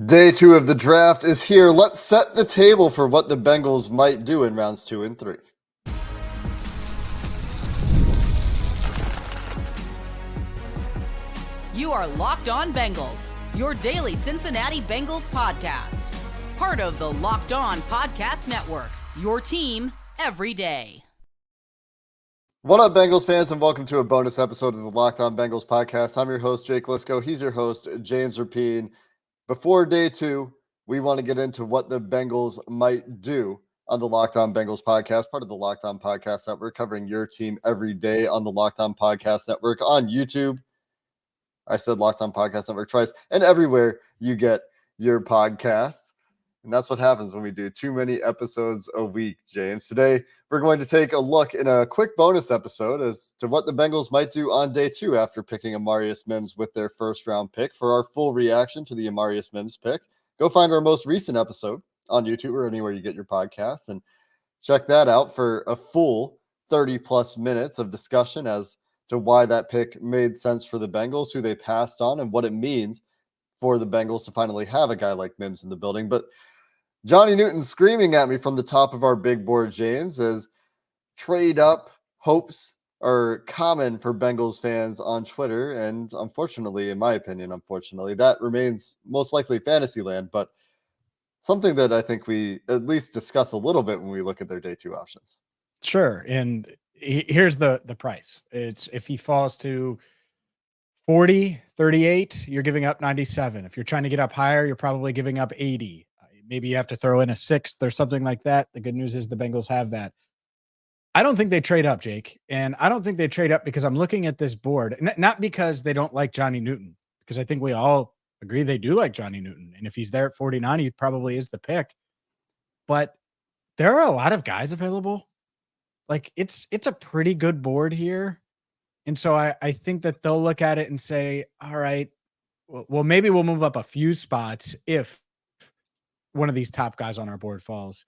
Day 2 of the draft is here. Let's set the table for what the Bengals might do in rounds 2 and 3. You are Locked On Bengals, your daily Cincinnati Bengals podcast. Part of the Locked On Podcast Network, your team every day. What up, Bengals fans, and welcome to a bonus episode of the Locked On Bengals podcast. I'm your host, Jake Lisco. He's your host, James Rapine. Before day 2, we want to get into what the Bengals might do on the Locked On Bengals podcast, part of the Locked On Podcast Network, covering your team every day on the Locked On Podcast Network on YouTube. I said Locked On Podcast Network twice, and everywhere you get your podcasts. And that's what happens when we do too many episodes a week, James. Today, we're going to take a look in a quick bonus episode as to what the Bengals might do on day 2 after picking Amarius Mims with their first-round pick. For our full reaction to the Amarius Mims pick, go find our most recent episode on YouTube or anywhere you get your podcasts and check that out for a full 30-plus minutes of discussion as to why that pick made sense for the Bengals, who they passed on, and what it means for the Bengals to finally have a guy like Mims in the building. But Johnny Newton screaming at me from the top of our big board, James, as trade up hopes are common for Bengals fans on Twitter. And unfortunately, in my opinion, that remains most likely fantasy land, but something that I think we at least discuss a little bit when we look at their day 2 options. Sure. And here's the price. It's if he falls to 40, 38, you're giving up 97. If you're trying to get up higher, you're probably giving up 80. Maybe you have to throw in a 6th or something like that. The good news is the Bengals have that. I don't think they trade up, Jake. And I don't think they trade up because I'm looking at this board, not because they don't like Johnny Newton, because I think we all agree they do like Johnny Newton. And if he's there at 49, he probably is the pick. But there are a lot of guys available. Like it's a pretty good board here. And so I think that they'll look at it and say, all right, well, maybe we'll move up a few spots if one of these top guys on our board falls.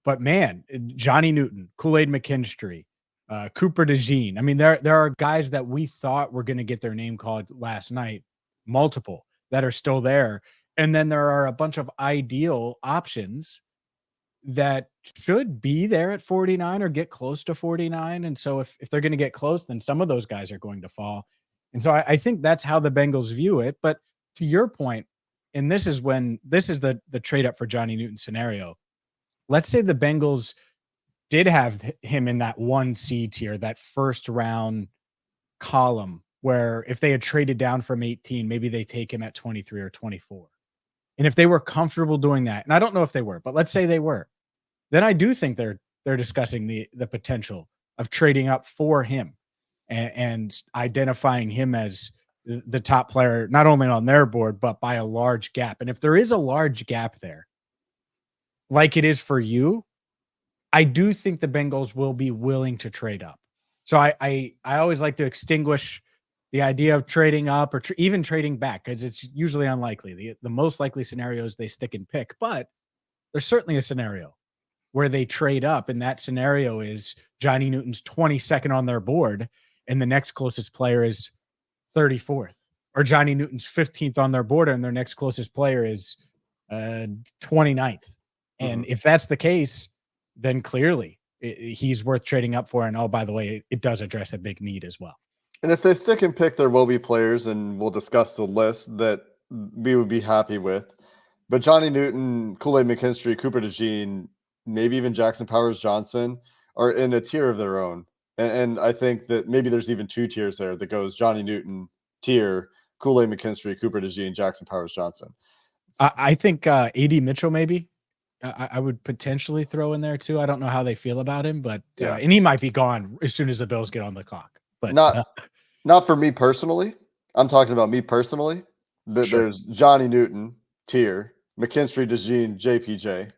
But man, Johnny Newton, Kool-Aid McKinstry, Cooper DeJean. I mean, there are guys that we thought were going to get their name called last night, multiple that are still there. And then there are a bunch of ideal options that should be there at 49 or get close to 49. And so if they're going to get close, then some of those guys are going to fall. And so I think that's how the Bengals view it. But to your point, and this is the trade up for Johnny Newton scenario. Let's say the Bengals did have him in that 1C tier, that first round column, where if they had traded down from 18, maybe they take him at 23 or 24. And if they were comfortable doing that, and I don't know if they were, but let's say they were, then I do think they're discussing the potential of trading up for him and identifying him as the top player, not only on their board, but by a large gap. And if there is a large gap there, like it is for you, I do think the Bengals will be willing to trade up. So I always like to extinguish the idea of trading up or even trading back, because it's usually unlikely. The most likely scenario is they stick and pick, but there's certainly a scenario where they trade up, and that scenario is Johnny Newton's 22nd on their board, and the next closest player is 34th, or Johnny Newton's 15th on their board, and their next closest player is 29th. And if that's the case, then clearly he's worth trading up for. And oh, by the way, it does address a big need as well. And if they stick and pick, there will be players, and we'll discuss the list that we would be happy with. But Johnny Newton, Kool-Aid McKinstry, Cooper DeJean, maybe even Jackson Powers-Johnson are in a tier of their own. And I think that maybe there's even 2 tiers there that goes Johnny Newton tier, Kool-Aid McKinstry, Cooper DeJean, Jackson Powers-Johnson. I think A.D. Mitchell maybe I would potentially throw in there too. I don't know how they feel about him, but and he might be gone as soon as the Bills get on the clock. But not for me personally. I'm talking about me personally. Sure. There's Johnny Newton tier, McKinstry, DeJean, JPJ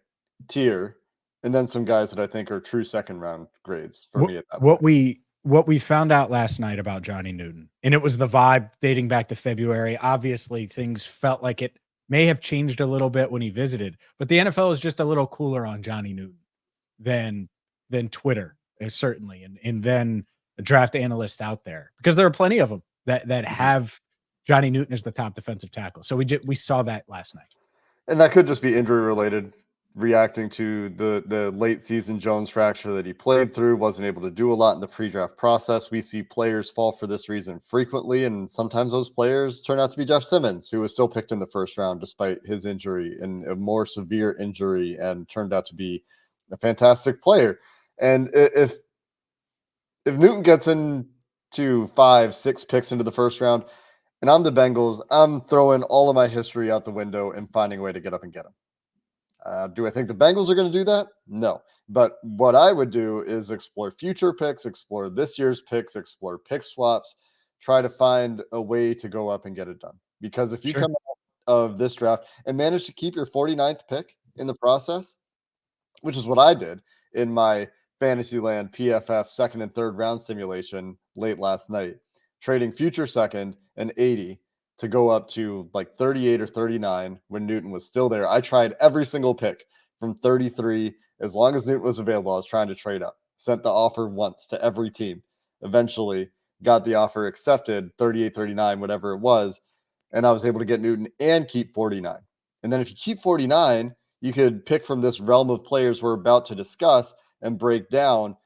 tier, and then some guys that I think are true second round grades for me at that point. What we found out last night about Johnny Newton, and it was the vibe dating back to February. Obviously, things felt like it may have changed a little bit when he visited, but the NFL is just a little cooler on Johnny Newton than Twitter, certainly, and then a draft analyst out there, because there are plenty of them that have Johnny Newton as the top defensive tackle. So we saw that last night. And that could just be injury related, reacting to the late season Jones fracture that he played through, wasn't able to do a lot in the pre-draft process. We see players fall for this reason frequently, and sometimes those players turn out to be Jeff Simmons, who was still picked in the first round despite his injury and a more severe injury, and turned out to be a fantastic player. And if Newton gets into 5, 6 picks into the first round, and I'm the Bengals, I'm throwing all of my history out the window and finding a way to get up and get him. Do I think the Bengals are going to do that? No. But what I would do is explore future picks, explore this year's picks, explore pick swaps, try to find a way to go up and get it done. Because if you Sure. come out of this draft and manage to keep your 49th pick in the process, which is what I did in my Fantasyland PFF second and third round simulation late last night, trading future second and 80 to go up to like 38 or 39 when Newton was still there. I tried every single pick from 33. As long as Newton was available, I was trying to trade up. Sent the offer once to every team. Eventually got the offer accepted, 38, 39, whatever it was. And I was able to get Newton and keep 49. And then if you keep 49, you could pick from this realm of players we're about to discuss and break down.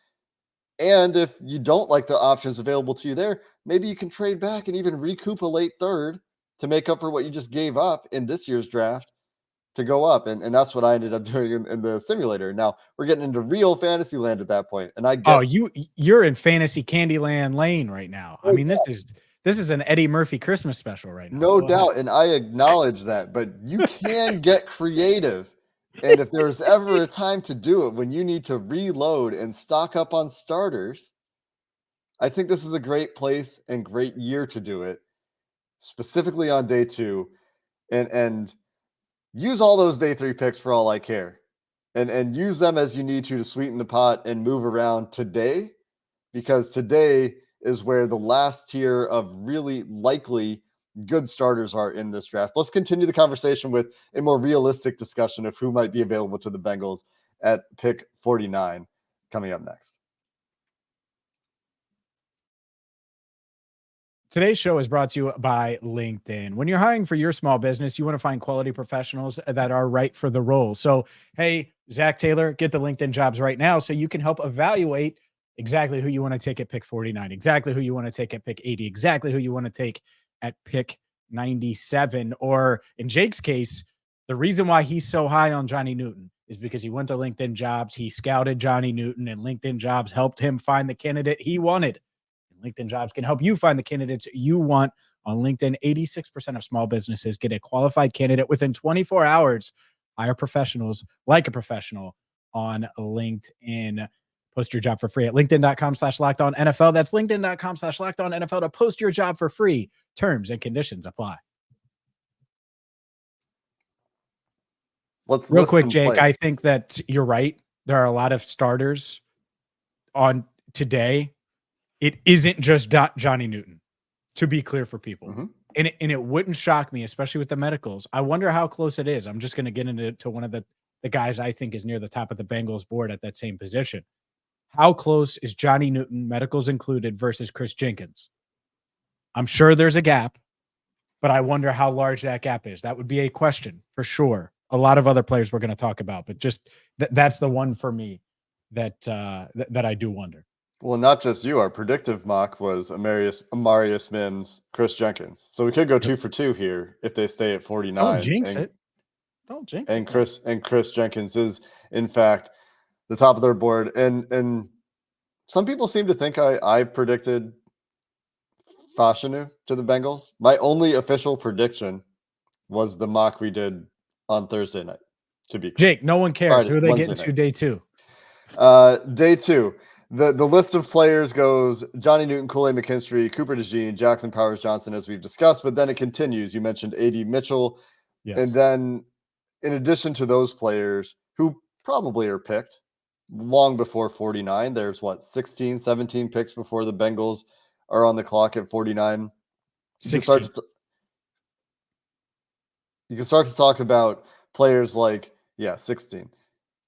And if you don't like the options available to you there, maybe you can trade back and even recoup a late third to make up for what you just gave up in this year's draft to go up. And that's what I ended up doing in the simulator. Now we're getting into real fantasy land at that point. And I Oh, get you're in fantasy Candyland lane right now. I mean, this is an Eddie Murphy Christmas special right now. no Go ahead. doubt. And I acknowledge that, but you can get creative. And if there's ever a time to do it when you need to reload and stock up on starters, I think this is a great place and great year to do it, specifically on day 2, and use all those day 3 picks for all I care, and use them as you need to sweeten the pot and move around today, because today is where the last tier of really likely good starters are in this draft. Let's continue the conversation with a more realistic discussion of who might be available to the Bengals at pick 49 coming up next. Today's show is brought to you by LinkedIn. When you're hiring for your small business, you want to find quality professionals that are right for the role. So, hey, Zach Taylor, get the LinkedIn jobs right now so you can help evaluate exactly who you want to take at pick 49, exactly who you want to take at pick 80, exactly who you want to take at pick 97. Or in Jake's case, the reason why he's so high on Johnny Newton is because he went to LinkedIn jobs, he scouted Johnny Newton, and LinkedIn jobs helped him find the candidate he wanted. LinkedIn jobs can help you find the candidates you want on LinkedIn. 86% of small businesses get a qualified candidate within 24 hours. Hire professionals like a professional on LinkedIn. Post your job for free at linkedin.com/lockedonnfl. That's linkedin.com/lockedonnfl to post your job for free. Terms and conditions apply. Let's Real quick, Jake, players. I think that you're right. There are a lot of starters on today. It isn't just Johnny Newton, to be clear for people. Mm-hmm. And it wouldn't shock me, especially with the medicals. I wonder how close it is. I'm just going to get into one of the guys I think is near the top of the Bengals board at that same position. How close is Johnny Newton, medicals included, versus Chris Jenkins? I'm sure there's a gap, but I wonder how large that gap is. That would be a question for sure. A lot of other players we're going to talk about, but just that's the one for me that that I do wonder. Well, not just you. Our predictive mock was Amarius Mims, Chris Jenkins. So we could go 2 for 2 here if they stay at 49. Don't jinx it. Don't jinx it. Chris Jenkins is, in fact, the top of their board. And some people seem to think I predicted Fashanu to the Bengals. My only official prediction was the mock we did on Thursday night, to be clear. Jake, no one cares. Who are they getting to day 2? Day 2. The list of players goes Johnny Newton, Kool-Aid McKinstry, Cooper DeJean, Jackson Powers Johnson, as we've discussed, but then it continues. You mentioned A.D. Mitchell. Yes. And then in addition to those players who probably are picked long before 49, there's 16, 17 picks before the Bengals are on the clock at 49. You can start to talk about players like, 16.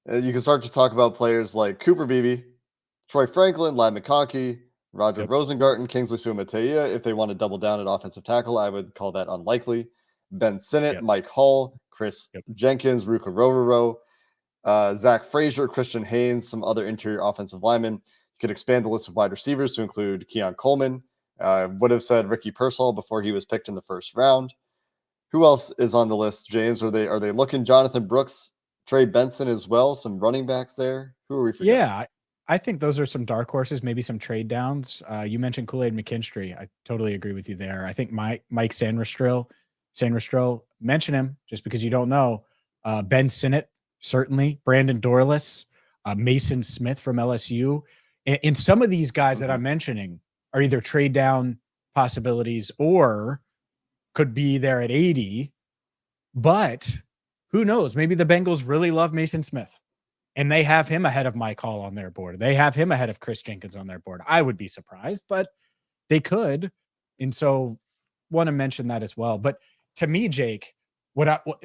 You can start to talk about players like Cooper Beebe, Troy Franklin, Ladd McConkey, Roger Rosengarten, Kingsley Suamataia. If they want to double down at offensive tackle, I would call that unlikely. Ben Sinnott, Mike Hall, Chris Yep. Jenkins, Ruka Rororo, Zach Frazier, Christian Haynes, some other interior offensive linemen. You could expand the list of wide receivers to include Keon Coleman. Would have said Ricky Pearsall before he was picked in the first round. Who else is on the list, James? Are they looking Jonathan Brooks, Trey Benson as well? Some running backs there. Who are we forgetting? Yeah, I think those are some dark horses, maybe some trade downs. You mentioned Kool-Aid McKinstry. I totally agree with you there. I think Mike Sandrestrel, mention him just because you don't know. Ben Sinnott, certainly. Brandon Dorless, Mason Smith from LSU. And some of these guys that I'm mentioning are either trade down possibilities or could be there at 80. But who knows? Maybe the Bengals really love Mason Smith. And they have him ahead of Mike Hall on their board. They have him ahead of Chris Jenkins on their board. I would be surprised, but they could. And so want to mention that as well. But to me, Jake,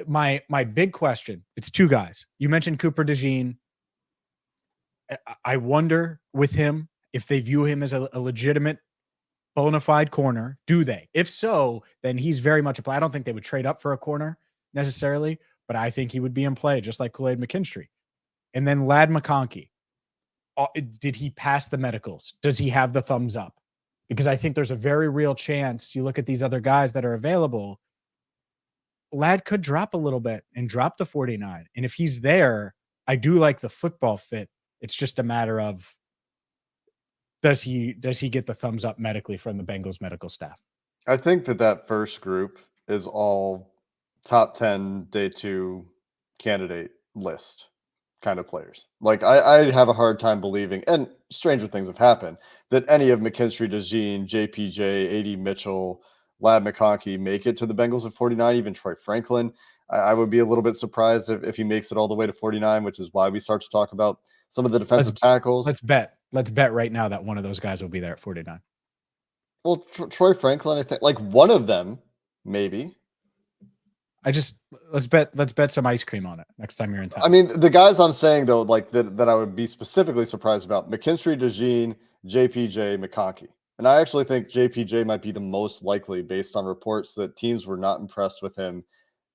my big question, it's two guys. You mentioned Cooper DeJean. I wonder with him if they view him as a legitimate bona fide corner. Do they? If so, then he's very much a play. I don't think they would trade up for a corner necessarily, but I think he would be in play just like Kool-Aid McKinstry. And then Ladd McConkey, did he pass the medicals? Does he have the thumbs up? Because I think there's a very real chance you look at these other guys that are available, Ladd could drop a little bit and drop to 49. And if he's there, I do like the football fit. It's just a matter of does he get the thumbs up medically from the Bengals medical staff? I think that first group is all top 10 day 2 candidate list kind of players. Like I have a hard time believing, and stranger things have happened, that any of McKinstry, DeJean, JPJ, AD Mitchell, Ladd McConkey make it to the Bengals at 49, even Troy Franklin. I would be a little bit surprised if he makes it all the way to 49, which is why we start to talk about some of the defensive tackles. Let's bet right now that one of those guys will be there at 49. Well, Troy Franklin, I think, like one of them, maybe. Let's bet some ice cream on it next time you're in town. I mean, the guys I'm saying though, like that I would be specifically surprised about: McKinstry, DeJean, JPJ, McConkey. And I actually think JPJ might be the most likely, based on reports that teams were not impressed with him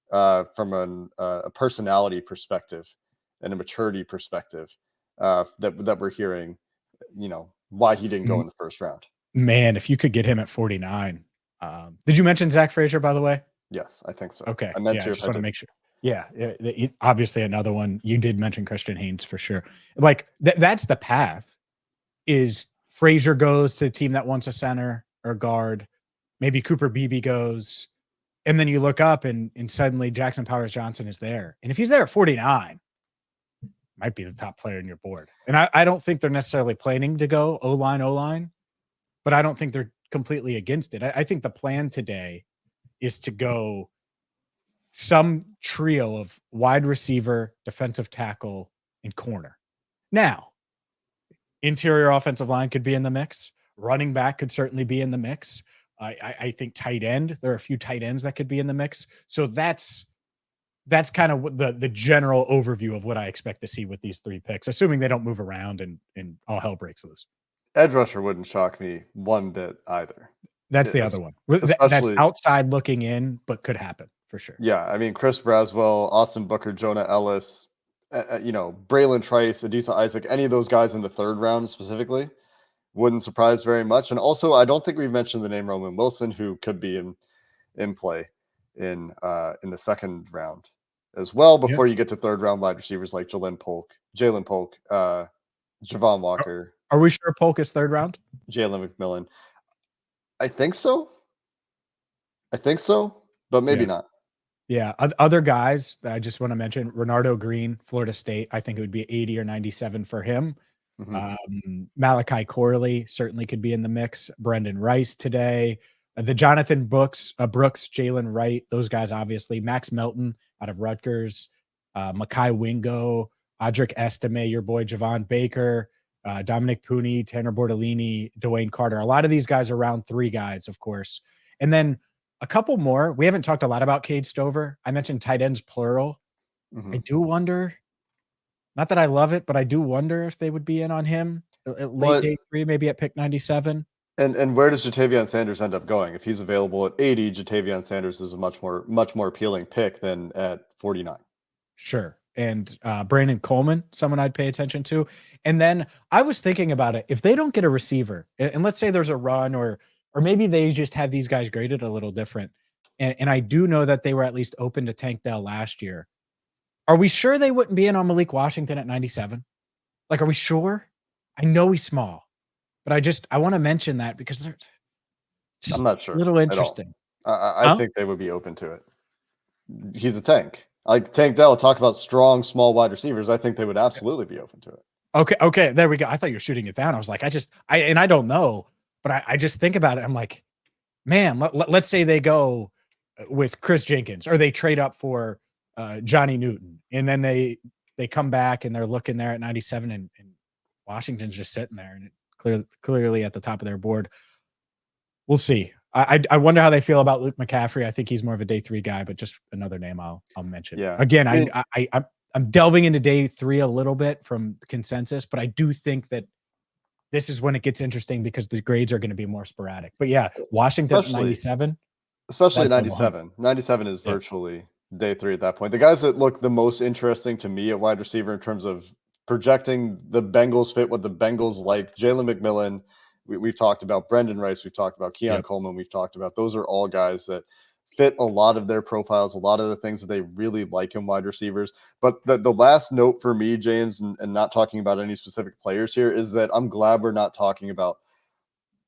from a personality perspective and a maturity perspective that we're hearing. You know why he didn't go in the first round. Man, if you could get him at 49. Did you mention Zach Frazier, by the way? Yes, I think so. Okay. I meant I to. just want to make sure. Yeah. Obviously, another one. You did mention Christian Haynes for sure. Like that's the path. Is Frazier goes to the team that wants a center or guard. Maybe Cooper Beebe goes. And then you look up and suddenly Jackson Powers Johnson is there. And if he's there at 49, might be the top player on your board. And I don't think they're necessarily planning to go O-line, but I don't think they're completely against it. I think the plan today is to go some trio of wide receiver, defensive tackle, and corner. Now, interior offensive line could be in the mix. Running back could certainly be in the mix. I think tight end, there are a few tight ends that could be in the mix. So that's kind of the general overview of what I expect to see with these 3 picks, assuming they don't move around and all hell breaks loose. Edge rusher wouldn't shock me one bit either. That's the other one. That's outside looking in, but could happen for sure. Yeah, I mean, Chris Braswell, Austin Booker, Jonah Ellis, Braylon Trice, Adisa Isaac, any of those guys in the 3rd round specifically wouldn't surprise very much. And also, I don't think we've mentioned the name Roman Wilson, who could be in play in the 2nd round as well, before you get to 3rd round wide receivers like Jalen Polk, Javon Walker. Are we sure Polk is 3rd round? Jalen McMillan. I think so, but maybe not. Yeah. Other guys that I just want to mention, Renardo Green, Florida State. I think it would be 80 or 97 for him. Malachi Corley certainly could be in the mix. Brendan Rice today. The Jonathan Brooks, Jalen Wright, those guys, obviously. Max Melton out of Rutgers. Makai Wingo, Audric Estime, your boy Javon Baker, Dominic Pooney, Tanner Bortolini, Dwayne Carter. A lot of these guys are round 3 guys, of course. And then a couple more. We haven't talked a lot about Cade Stover. I mentioned tight ends plural. I do wonder, not that I love it, but I do wonder if they would be in on him at late day 3, maybe at pick 97. And where does Jatavion Sanders end up going? If he's available at 80, Jatavion Sanders is a much more appealing pick than at 49. Sure. And Brandon Coleman, someone I'd pay attention to. And then I was thinking about it. If they don't get a receiver, and let's say there's a run, or maybe they just have these guys graded a little different. And I do know that they were at least open to Tank Dell last year. Are we sure they wouldn't be in on Malik Washington at 97? Like, are we sure? I know he's small, but I want to mention that because they're just I'm not sure. a little interesting. I think they would be open to it. He's a tank. Like Tank Dell, talk about strong, small wide receivers. I think they would absolutely be open to it. Okay. There we go. I thought you were shooting it down. I was like, I don't know, but I just think about it. I'm like, man, let's say they go with Chris Jenkins, or they trade up for Johnny Newton, and then they come back and they're looking there at 97, and Washington's just sitting there and clearly at the top of their board. We'll see. I wonder how they feel about Luke McCaffrey. I think he's more of a day 3 guy, but just another name I'll mention. Yeah. Again, I'm delving into day 3 a little bit from the consensus, but I do think that this is when it gets interesting because the grades are going to be more sporadic. But yeah, Washington 97. Especially 97. 97 is virtually day 3 at that point. The guys that look the most interesting to me at wide receiver in terms of projecting the Bengals fit, what the Bengals like, Jalen McMillan, we've talked about Brendan Rice, we've talked about Keon Coleman, we've talked about, those are all guys that fit a lot of their profiles, a lot of the things that they really like in wide receivers. But the last note for me, James, and not talking about any specific players here, is that I'm glad we're not talking about,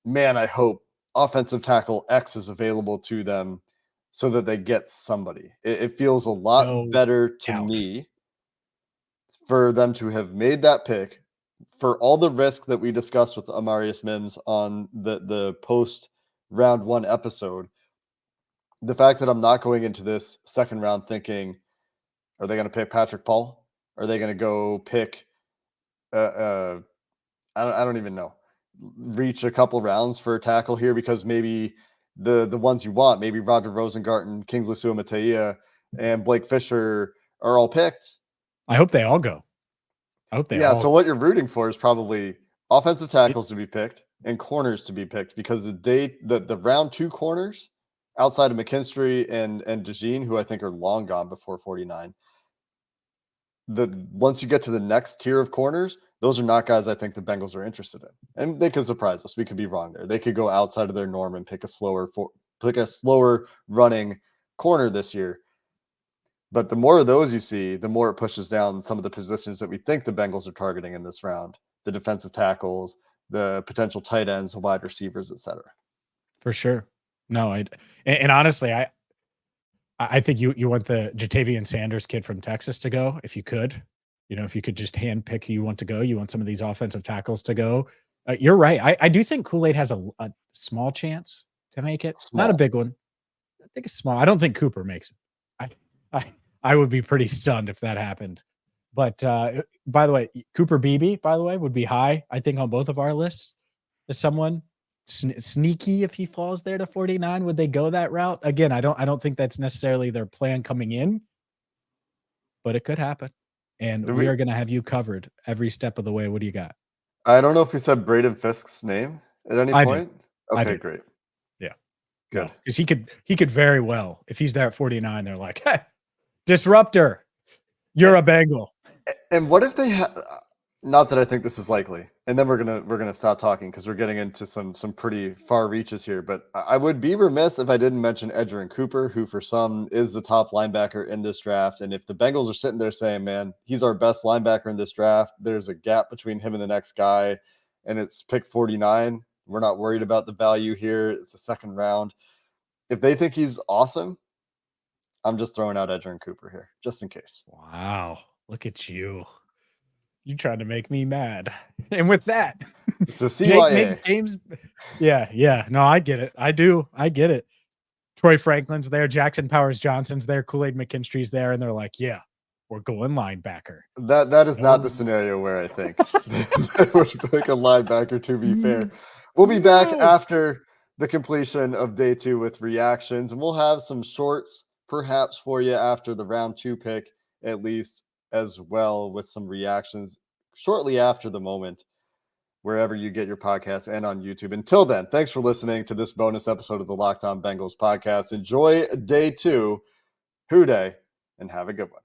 man, I hope offensive tackle X is available to them so that they get somebody. It feels a lot better to me for them to have made that pick, for all the risk that we discussed with Amarius Mims on the post round 1 episode. The fact that I'm not going into this second round thinking, are they going to pick Patrick Paul? Are they going to go pick, I don't even know, reach a couple rounds for a tackle here because maybe the ones you want, maybe Roger Rosengarten, Kingsley Suamataia, and Blake Fisher are all picked. I hope they all go. So what you're rooting for is probably offensive tackles to be picked and corners to be picked, because the round 2 corners outside of McKinstry and DeJean, who I think are long gone before 49. Once you get to the next tier of corners, those are not guys I think the Bengals are interested in. And they could surprise us. We could be wrong there. They could go outside of their norm and pick a slower running corner this year. But the more of those you see, the more it pushes down some of the positions that we think the Bengals are targeting in this round: the defensive tackles, the potential tight ends, wide receivers, etc. For sure. No, and honestly, I think you want the Jatavian Sanders kid from Texas to go if you could. If you could just hand pick who you want to go, you want some of these offensive tackles to go. You're right. I do think Kool-Aid has a small chance to make it. Not a big one. I think it's small. I don't think Cooper makes it. I would be pretty stunned if that happened. But by the way, Cooper Beebe, by the way, would be high, I think, on both of our lists. As someone sneaky, if he falls there to 49, would they go that route? Again, I don't think that's necessarily their plan coming in, but it could happen. And we are going to have you covered every step of the way. What do you got? I don't know if you said Braden Fisk's name at any point. Okay, great. Yeah. Good. Because he could very well, if he's there at 49, they're like, hey, disruptor, you're a Bengal. And what if they not that I think this is likely, and then we're gonna stop talking because we're getting into some pretty far reaches here. But I would be remiss if I didn't mention Edgerrin Cooper, who for some is the top linebacker in this draft. And if the Bengals are sitting there saying, man, he's our best linebacker in this draft, there's a gap between him and the next guy, and it's pick 49. We're not worried about the value here. It's the second round. If they think he's awesome, I'm just throwing out Edgerrin Cooper here, just in case. Wow. Look at you. You trying to make me mad. And with that, it's the CYA. Jake makes James. Yeah. No, I get it. I do. I get it. Troy Franklin's there. Jackson Powers Johnson's there. Kool-Aid McKinstry's there. And they're like, yeah, we're going linebacker. That is not the scenario where I think they would pick a linebacker, to be fair. We'll be back after the completion of day 2 with reactions, and we'll have some shorts perhaps for you after the round 2 pick, at least, as well, with some reactions shortly after the moment, wherever you get your podcasts and on YouTube. Until then, thanks for listening to this bonus episode of the Locked On Bengals podcast. Enjoy day 2, Who Day, and have a good one.